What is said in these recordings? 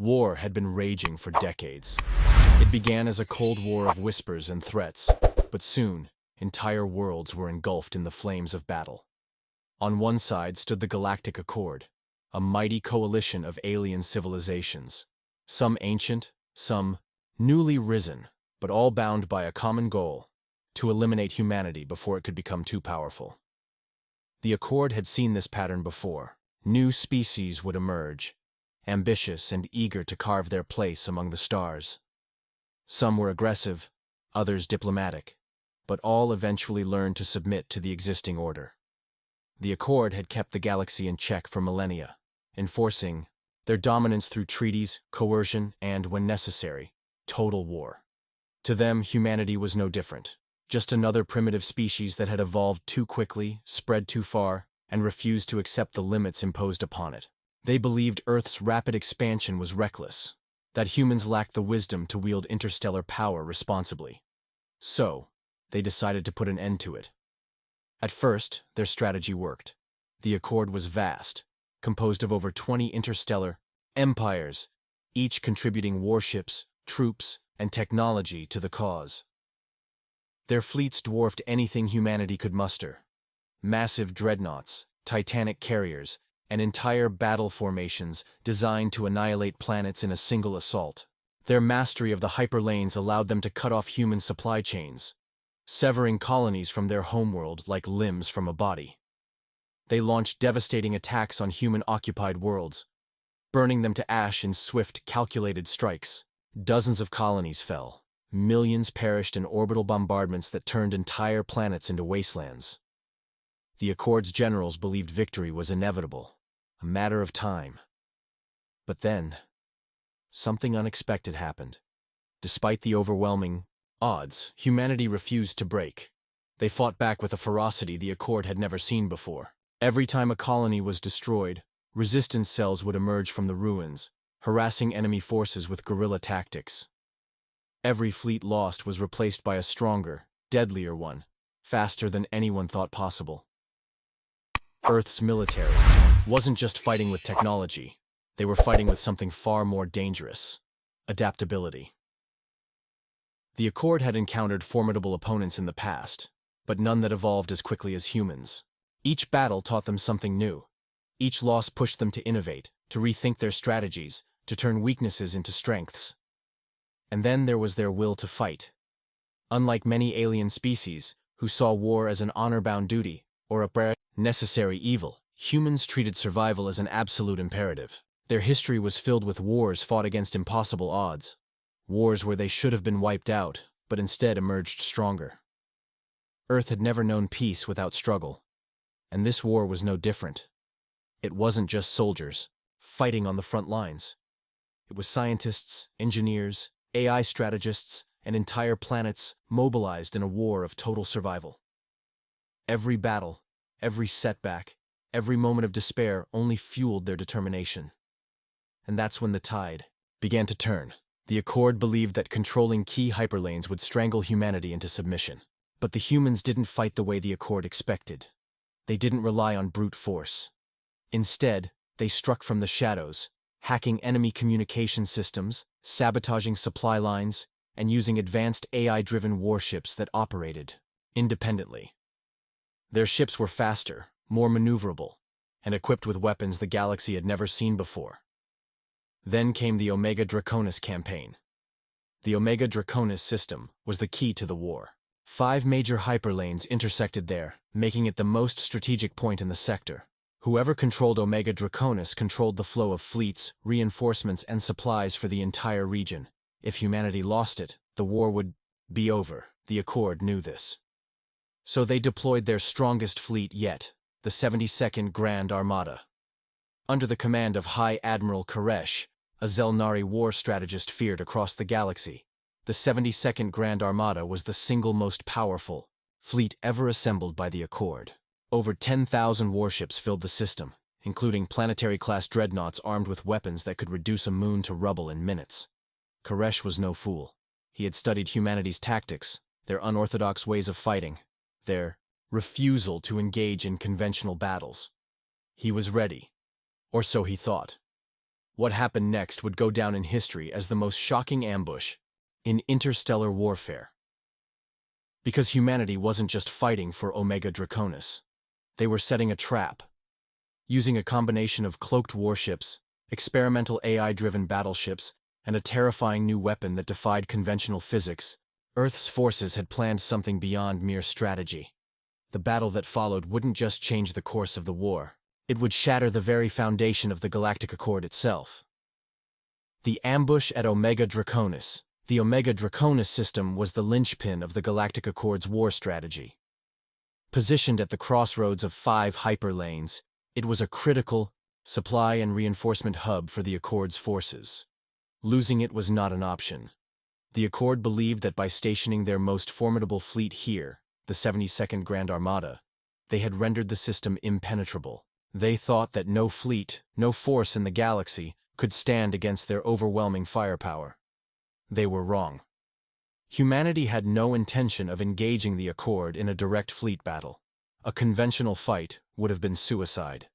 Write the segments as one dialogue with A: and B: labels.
A: War had been raging for decades. It began as a cold war of whispers and threats, but soon, entire worlds were engulfed in the flames of battle. On one side stood the Galactic Accord, a mighty coalition of alien civilizations, some ancient, some newly risen, but all bound by a common goal: to eliminate humanity before it could become too powerful. The Accord had seen this pattern before. New species would emerge, ambitious and eager to carve their place among the stars. Some were aggressive, others diplomatic, but all eventually learned to submit to the existing order. The Accord had kept the galaxy in check for millennia, enforcing their dominance through treaties, coercion, and, when necessary, total war. To them, humanity was no different, just another primitive species that had evolved too quickly, spread too far, and refused to accept the limits imposed upon it. They believed Earth's rapid expansion was reckless, that humans lacked the wisdom to wield interstellar power responsibly. So, they decided to put an end to it. At first, their strategy worked. The Accord was vast, composed of over 20 interstellar empires, each contributing warships, troops, and technology to the cause. Their fleets dwarfed anything humanity could muster. Massive dreadnoughts, titanic carriers, and entire battle formations designed to annihilate planets in a single assault. Their mastery of the hyperlanes allowed them to cut off human supply chains, severing colonies from their homeworld like limbs from a body. They launched devastating attacks on human-occupied worlds, burning them to ash in swift, calculated strikes. Dozens of colonies fell. Millions perished in orbital bombardments that turned entire planets into wastelands. The Accord's generals believed victory was inevitable, a matter of time. But then, something unexpected happened. Despite the overwhelming odds, humanity refused to break. They fought back with a ferocity the Accord had never seen before. Every time a colony was destroyed, resistance cells would emerge from the ruins, harassing enemy forces with guerrilla tactics. Every fleet lost was replaced by a stronger, deadlier one, faster than anyone thought possible. Earth's military wasn't just fighting with technology, they were fighting with something far more dangerous: adaptability. The Accord had encountered formidable opponents in the past, but none that evolved as quickly as humans. Each battle taught them something new. Each loss pushed them to innovate, to rethink their strategies, to turn weaknesses into strengths. And then there was their will to fight. Unlike many alien species, who saw war as an honor-bound duty, or a necessary evil, humans treated survival as an absolute imperative. Their history was filled with wars fought against impossible odds. Wars where they should have been wiped out, but instead emerged stronger. Earth had never known peace without struggle, and this war was no different. It wasn't just soldiers fighting on the front lines. It was scientists, engineers, AI strategists, and entire planets mobilized in a war of total survival. Every battle, every setback, every moment of despair only fueled their determination. And that's when the tide began to turn. The Accord believed that controlling key hyperlanes would strangle humanity into submission. But the humans didn't fight the way the Accord expected. They didn't rely on brute force. Instead, they struck from the shadows, hacking enemy communication systems, sabotaging supply lines, and using advanced AI-driven warships that operated independently. Their ships were faster, more maneuverable, and equipped with weapons the galaxy had never seen before. Then came the Omega Draconis campaign. The Omega Draconis system was the key to the war. 5 major hyperlanes intersected there, making it the most strategic point in the sector. Whoever controlled Omega Draconis controlled the flow of fleets, reinforcements, and supplies for the entire region. If humanity lost it, the war would be over. The Accord knew this. So they deployed their strongest fleet yet, the 72nd Grand Armada. Under the command of High Admiral Koresh, a Zelnari war strategist feared across the galaxy, the 72nd Grand Armada was the single most powerful fleet ever assembled by the Accord. Over 10,000 warships filled the system, including planetary-class dreadnoughts armed with weapons that could reduce a moon to rubble in minutes. Koresh was no fool. He had studied humanity's tactics, their unorthodox ways of fighting, their refusal to engage in conventional battles. He was ready, or so he thought. What happened next would go down in history as the most shocking ambush in interstellar warfare. Because humanity wasn't just fighting for Omega Draconis. They were setting a trap. Using a combination of cloaked warships, experimental AI-driven battleships, and a terrifying new weapon that defied conventional physics, Earth's forces had planned something beyond mere strategy. The battle that followed wouldn't just change the course of the war. It would shatter the very foundation of the Galactic Accord itself. The ambush at Omega Draconis. The Omega Draconis system was the linchpin of the Galactic Accord's war strategy. Positioned at the crossroads of 5 hyperlanes, it was a critical supply and reinforcement hub for the Accord's forces. Losing it was not an option. The Accord believed that by stationing their most formidable fleet here, the 72nd Grand Armada, they had rendered the system impenetrable. They thought that no fleet, no force in the galaxy could stand against their overwhelming firepower. They were wrong. Humanity had no intention of engaging the Accord in a direct fleet battle. A conventional fight would have been suicide.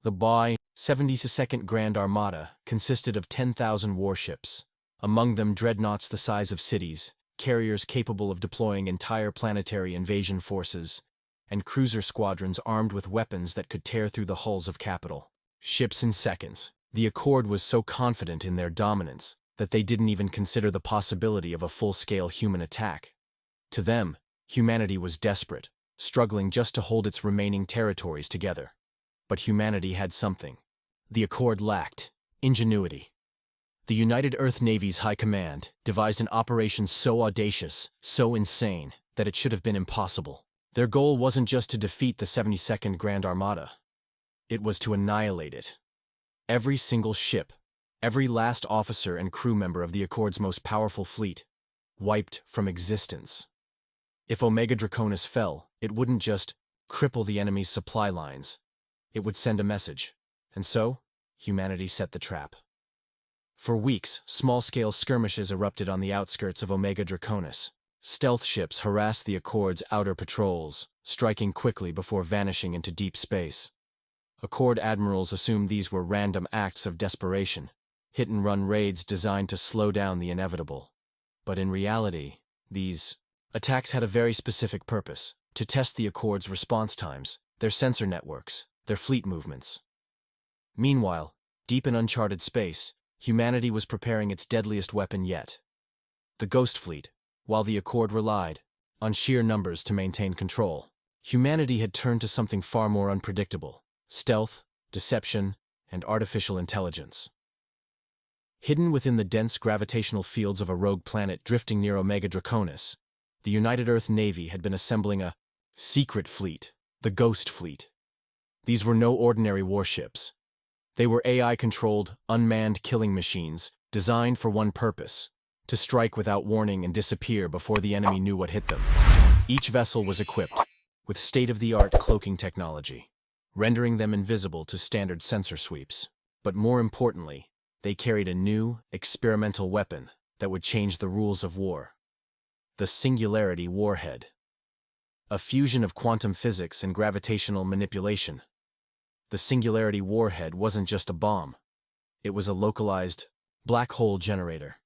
A: The 72nd Grand Armada consisted of 10,000 warships, among them dreadnoughts the size of cities, carriers capable of deploying entire planetary invasion forces, and cruiser squadrons armed with weapons that could tear through the hulls of capital ships in seconds. The Accord was so confident in their dominance that they didn't even consider the possibility of a full-scale human attack. To them, humanity was desperate, struggling just to hold its remaining territories together. But humanity had something the Accord lacked: ingenuity. The United Earth Navy's High Command devised an operation so audacious, so insane, that it should have been impossible. Their goal wasn't just to defeat the 72nd Grand Armada. It was to annihilate it. Every single ship, every last officer and crew member of the Accord's most powerful fleet, wiped from existence. If Omega Draconis fell, it wouldn't just cripple the enemy's supply lines. It would send a message. And so, humanity set the trap. For weeks, small-scale skirmishes erupted on the outskirts of Omega Draconis. Stealth ships harassed the Accord's outer patrols, striking quickly before vanishing into deep space. Accord admirals assumed these were random acts of desperation, hit-and-run raids designed to slow down the inevitable. But in reality, these attacks had a very specific purpose: to test the Accord's response times, their sensor networks, their fleet movements. Meanwhile, deep in uncharted space, humanity was preparing its deadliest weapon yet: the Ghost Fleet. While the Accord relied on sheer numbers to maintain control, humanity had turned to something far more unpredictable: stealth, deception, and artificial intelligence. Hidden within the dense gravitational fields of a rogue planet drifting near Omega Draconis, the United Earth Navy had been assembling a secret fleet, the Ghost Fleet. These were no ordinary warships. They were AI-controlled, unmanned killing machines, designed for one purpose: to strike without warning and disappear before the enemy knew what hit them. Each vessel was equipped with state-of-the-art cloaking technology, rendering them invisible to standard sensor sweeps. But more importantly, they carried a new, experimental weapon that would change the rules of war: the Singularity Warhead. A fusion of quantum physics and gravitational manipulation. The Singularity Warhead wasn't just a bomb. It was a localized black hole generator.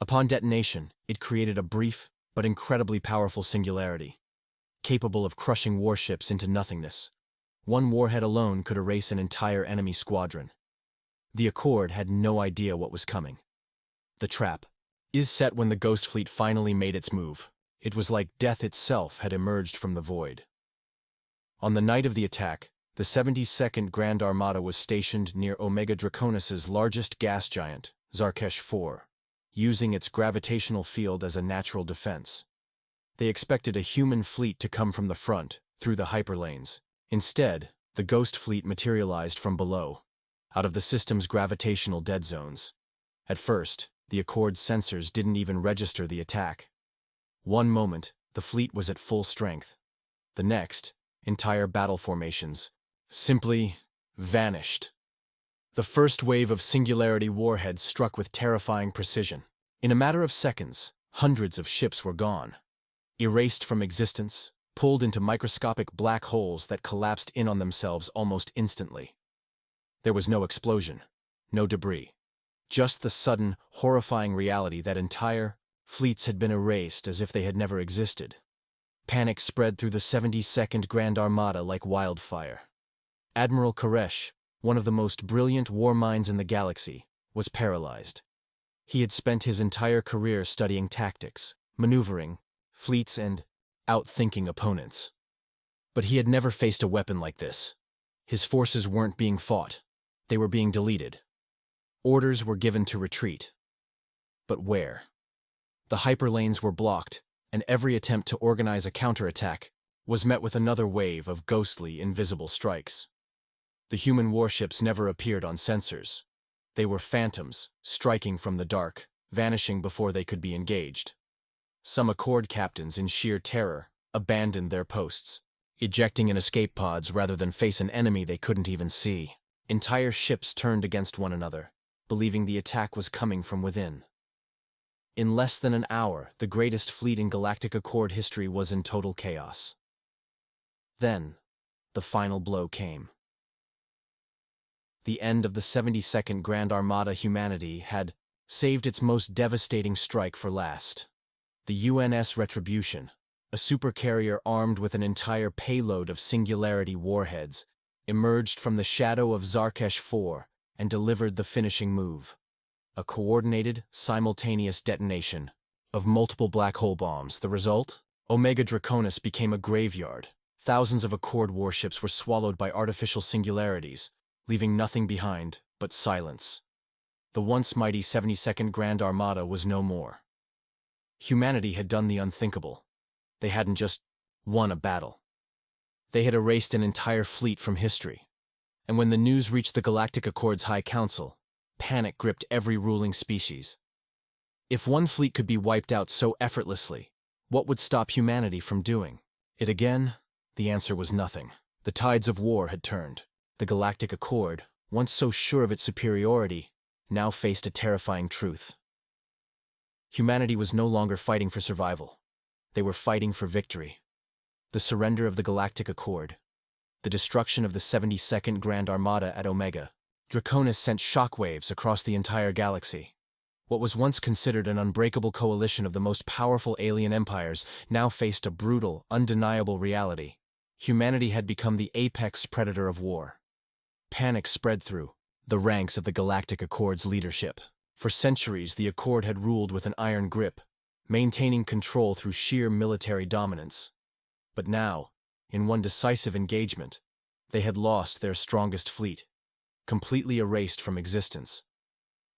A: Upon detonation, it created a brief but incredibly powerful singularity, capable of crushing warships into nothingness. One warhead alone could erase an entire enemy squadron. The Accord had no idea what was coming. The trap is set when the Ghost Fleet finally made its move. It was like death itself had emerged from the void. On the night of the attack, the 72nd Grand Armada was stationed near Omega Draconis' largest gas giant, Zarkesh 4, using its gravitational field as a natural defense. They expected a human fleet to come from the front, through the hyperlanes. Instead, the Ghost Fleet materialized from below, out of the system's gravitational dead zones. At first, the Accord's sensors didn't even register the attack. One moment, the fleet was at full strength. The next, entire battle formations simply vanished. The first wave of Singularity warheads struck with terrifying precision. In a matter of seconds, hundreds of ships were gone, erased from existence, pulled into microscopic black holes that collapsed in on themselves almost instantly. There was no explosion, no debris, Just the sudden, horrifying reality that entire fleets had been erased as if they had never existed. Panic spread through the 72nd Grand Armada like wildfire. Admiral Koresh, one of the most brilliant war minds in the galaxy, was paralyzed. He had spent his entire career studying tactics, maneuvering fleets, and outthinking opponents. But he had never faced a weapon like this. His forces weren't being fought. They were being deleted. Orders were given to retreat. But where? The hyperlanes were blocked, and every attempt to organize a counterattack was met with another wave of ghostly, invisible strikes. The human warships never appeared on sensors. They were phantoms, striking from the dark, vanishing before they could be engaged. Some Accord captains, in sheer terror, abandoned their posts, ejecting in escape pods rather than face an enemy they couldn't even see. Entire ships turned against one another, believing the attack was coming from within. In less than an hour, the greatest fleet in Galactic Accord history was in total chaos. Then, the final blow came. The end of the 72nd Grand Armada. Humanity had saved its most devastating strike for last. The UNS Retribution, a supercarrier armed with an entire payload of Singularity warheads, emerged from the shadow of Zarkesh 4 and delivered the finishing move. A coordinated, simultaneous detonation of multiple black hole bombs. The result? Omega Draconis became a graveyard. Thousands of Accord warships were swallowed by artificial singularities, leaving nothing behind but silence. The once mighty 72nd Grand Armada was no more. Humanity had done the unthinkable. They hadn't just won a battle. They had erased an entire fleet from history. And when the news reached the Galactic Accord's High Council, panic gripped every ruling species. If one fleet could be wiped out so effortlessly, what would stop humanity from doing it again? The answer was nothing. The tides of war had turned. The Galactic Accord, once so sure of its superiority, now faced a terrifying truth. Humanity was no longer fighting for survival. They were fighting for victory. The surrender of the Galactic Accord, the destruction of the 72nd Grand Armada at Omega Draconis sent shockwaves across the entire galaxy. What was once considered an unbreakable coalition of the most powerful alien empires now faced a brutal, undeniable reality. Humanity had become the apex predator of war. Panic spread through the ranks of the Galactic Accord's leadership. For centuries, the Accord had ruled with an iron grip, maintaining control through sheer military dominance. But now, in one decisive engagement, they had lost their strongest fleet, completely erased from existence.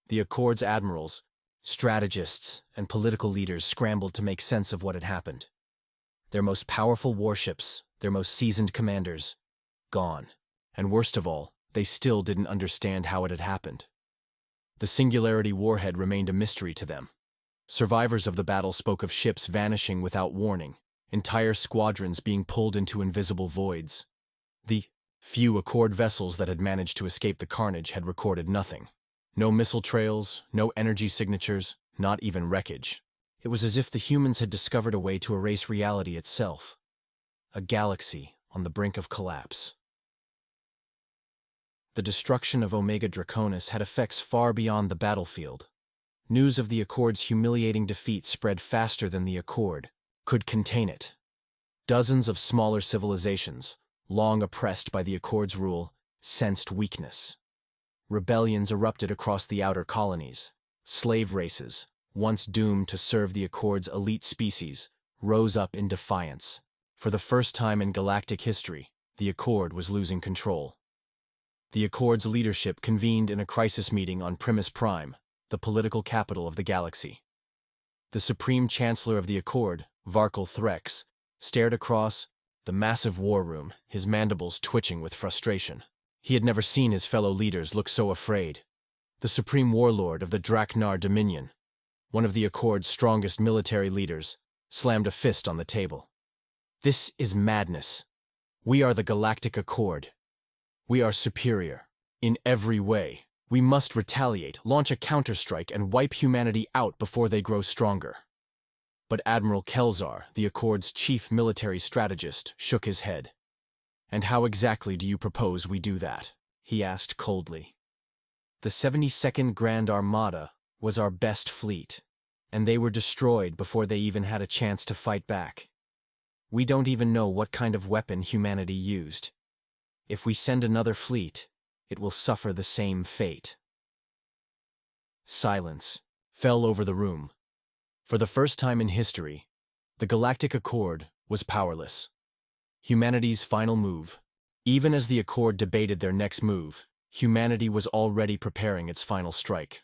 A: The Accord's admirals, strategists, and political leaders scrambled to make sense of what had happened. Their most powerful warships, their most seasoned commanders, gone. And worst of all, they still didn't understand how it had happened. The Singularity warhead remained a mystery to them. Survivors of the battle spoke of ships vanishing without warning, entire squadrons being pulled into invisible voids. The few Accord vessels that had managed to escape the carnage had recorded nothing. No missile trails, no energy signatures, not even wreckage. It was as if the humans had discovered a way to erase reality itself. A galaxy on the brink of collapse. The destruction of Omega Draconis had effects far beyond the battlefield. News of the Accord's humiliating defeat spread faster than the Accord could contain it. Dozens of smaller civilizations, long oppressed by the Accord's rule, sensed weakness. Rebellions erupted across the outer colonies. Slave races, once doomed to serve the Accord's elite species, rose up in defiance. For the first time in galactic history, the Accord was losing control. The Accord's leadership convened in a crisis meeting on Primus Prime, the political capital of the galaxy. The Supreme Chancellor of the Accord, Varkal Threx, stared across the massive war room, his mandibles twitching with frustration. He had never seen his fellow leaders look so afraid. The Supreme Warlord of the Draknar Dominion, one of the Accord's strongest military leaders, slammed a fist on the table. This is madness. We are the Galactic Accord. We are superior. In every way. We must retaliate, launch a counterstrike, and wipe humanity out before they grow stronger. But Admiral Kelzar, the Accord's chief military strategist, shook his head. And how exactly do you propose we do that? He asked coldly. The 72nd Grand Armada was our best fleet, and they were destroyed before they even had a chance to fight back. We don't even know what kind of weapon humanity used. If we send another fleet, it will suffer the same fate." Silence fell over the room. For the first time in history, the Galactic Accord was powerless. Humanity's final move. Even as the Accord debated their next move, humanity was already preparing its final strike.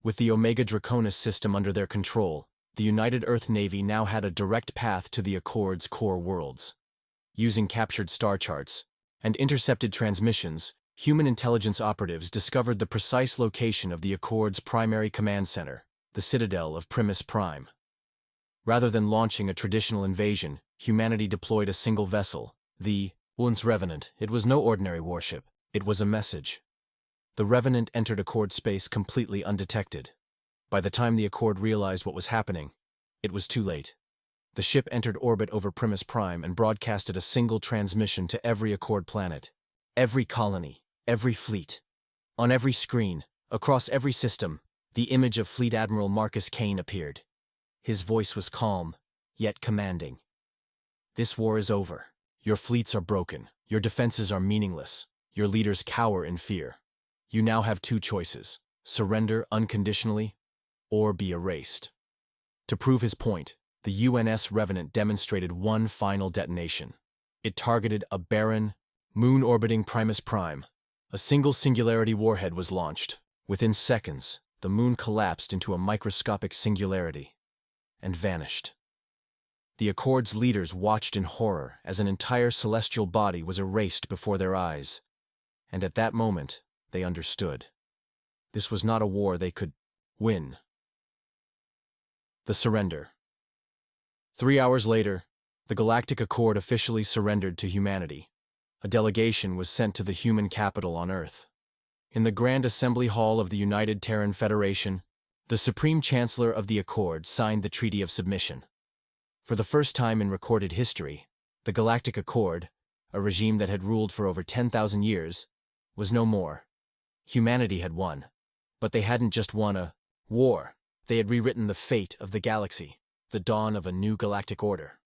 A: With the Omega Draconis system under their control, the United Earth Navy now had a direct path to the Accord's core worlds. Using captured star charts and intercepted transmissions, human intelligence operatives discovered the precise location of the Accord's primary command center, the Citadel of Primus Prime. Rather than launching a traditional invasion, humanity deployed a single vessel, the Once Revenant. It was no ordinary warship, it was a message. The Revenant entered Accord space completely undetected. By the time the Accord realized what was happening, it was too late. The ship entered orbit over Primus Prime and broadcasted a single transmission to every Accord planet. Every colony, every fleet. On every screen, across every system, the image of Fleet Admiral Marcus Kane appeared. His voice was calm, yet commanding. "This war is over. Your fleets are broken. Your defenses are meaningless. Your leaders cower in fear. You now have two choices: surrender unconditionally, or be erased." To prove his point, the UNS Revenant demonstrated one final detonation. It targeted a barren, moon-orbiting Primus Prime. A single singularity warhead was launched. Within seconds, the moon collapsed into a microscopic singularity and vanished. The Accord's leaders watched in horror as an entire celestial body was erased before their eyes. And at that moment, they understood. This was not a war they could win. The surrender. 3 hours later, the Galactic Accord officially surrendered to humanity. A delegation was sent to the human capital on Earth. In the Grand Assembly Hall of the United Terran Federation, the Supreme Chancellor of the Accord signed the Treaty of Submission. For the first time in recorded history, the Galactic Accord, a regime that had ruled for over 10,000 years, was no more. Humanity had won. But they hadn't just won a war. They had rewritten the fate of the galaxy, the dawn of a new galactic order.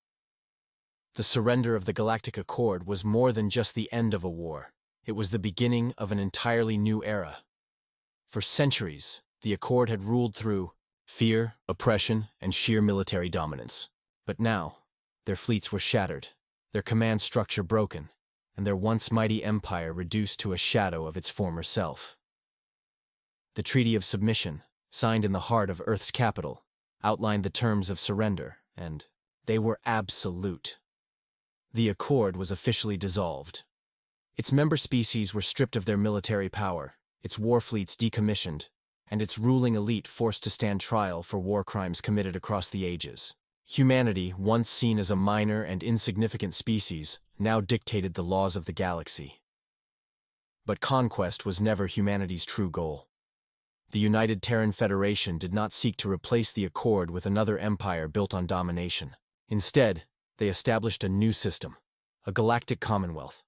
A: The surrender of the Galactic Accord was more than just the end of a war. It was the beginning of an entirely new era. For centuries, the Accord had ruled through fear, oppression, and sheer military dominance. But now, their fleets were shattered, their command structure broken, and their once mighty empire reduced to a shadow of its former self. The Treaty of Submission, signed in the heart of Earth's capital, outlined the terms of surrender, and they were absolute. The Accord was officially dissolved. Its member species were stripped of their military power, its war fleets decommissioned, and its ruling elite forced to stand trial for war crimes committed across the ages. Humanity, once seen as a minor and insignificant species, now dictated the laws of the galaxy. But conquest was never humanity's true goal. The United Terran Federation did not seek to replace the Accord with another empire built on domination. Instead, they established a new system, a galactic commonwealth,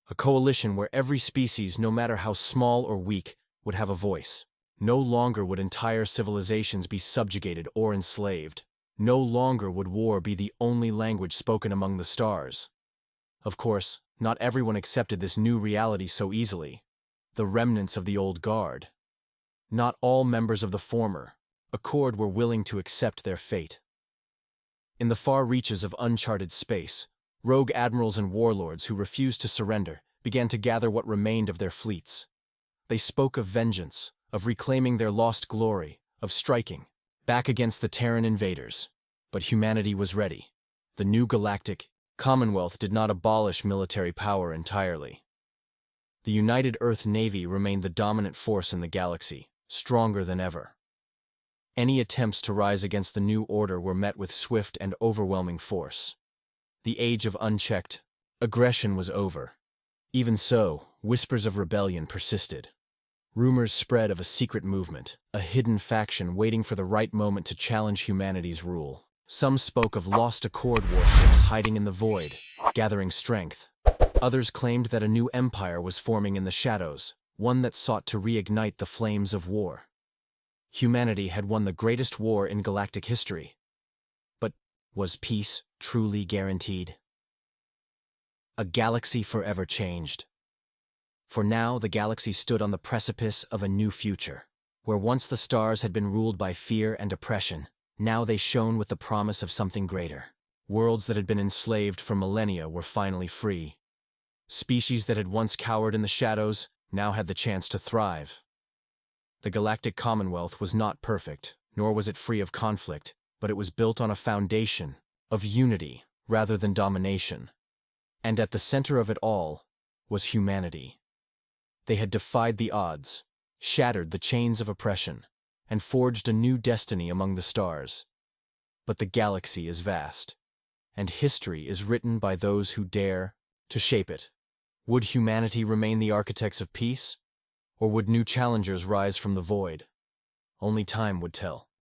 A: a coalition where every species, no matter how small or weak, would have a voice. No longer would entire civilizations be subjugated or enslaved. No longer would war be the only language spoken among the stars. Of course, not everyone accepted this new reality so easily. The remnants of the old guard. Not all members of the former Accord were willing to accept their fate. In the far reaches of uncharted space, rogue admirals and warlords who refused to surrender began to gather what remained of their fleets. They spoke of vengeance, of reclaiming their lost glory, of striking back against the Terran invaders. But humanity was ready. The new galactic Commonwealth did not abolish military power entirely. The United Earth Navy remained the dominant force in the galaxy, stronger than ever. Any attempts to rise against the new order were met with swift and overwhelming force. The age of unchecked aggression was over. Even so, whispers of rebellion persisted. Rumors spread of a secret movement, a hidden faction waiting for the right moment to challenge humanity's rule. Some spoke of lost Accord warships hiding in the void, gathering strength. Others claimed that a new empire was forming in the shadows, one that sought to reignite the flames of war. Humanity had won the greatest war in galactic history. But was peace truly guaranteed? A galaxy forever changed. For now, the galaxy stood on the precipice of a new future. Where once the stars had been ruled by fear and oppression, now they shone with the promise of something greater. Worlds that had been enslaved for millennia were finally free. Species that had once cowered in the shadows now had the chance to thrive. The Galactic Commonwealth was not perfect, nor was it free of conflict, but it was built on a foundation of unity rather than domination. And at the center of it all was humanity. They had defied the odds, shattered the chains of oppression, and forged a new destiny among the stars. But the galaxy is vast, and history is written by those who dare to shape it. Would humanity remain the architects of peace? Or would new challengers rise from the void? Only time would tell.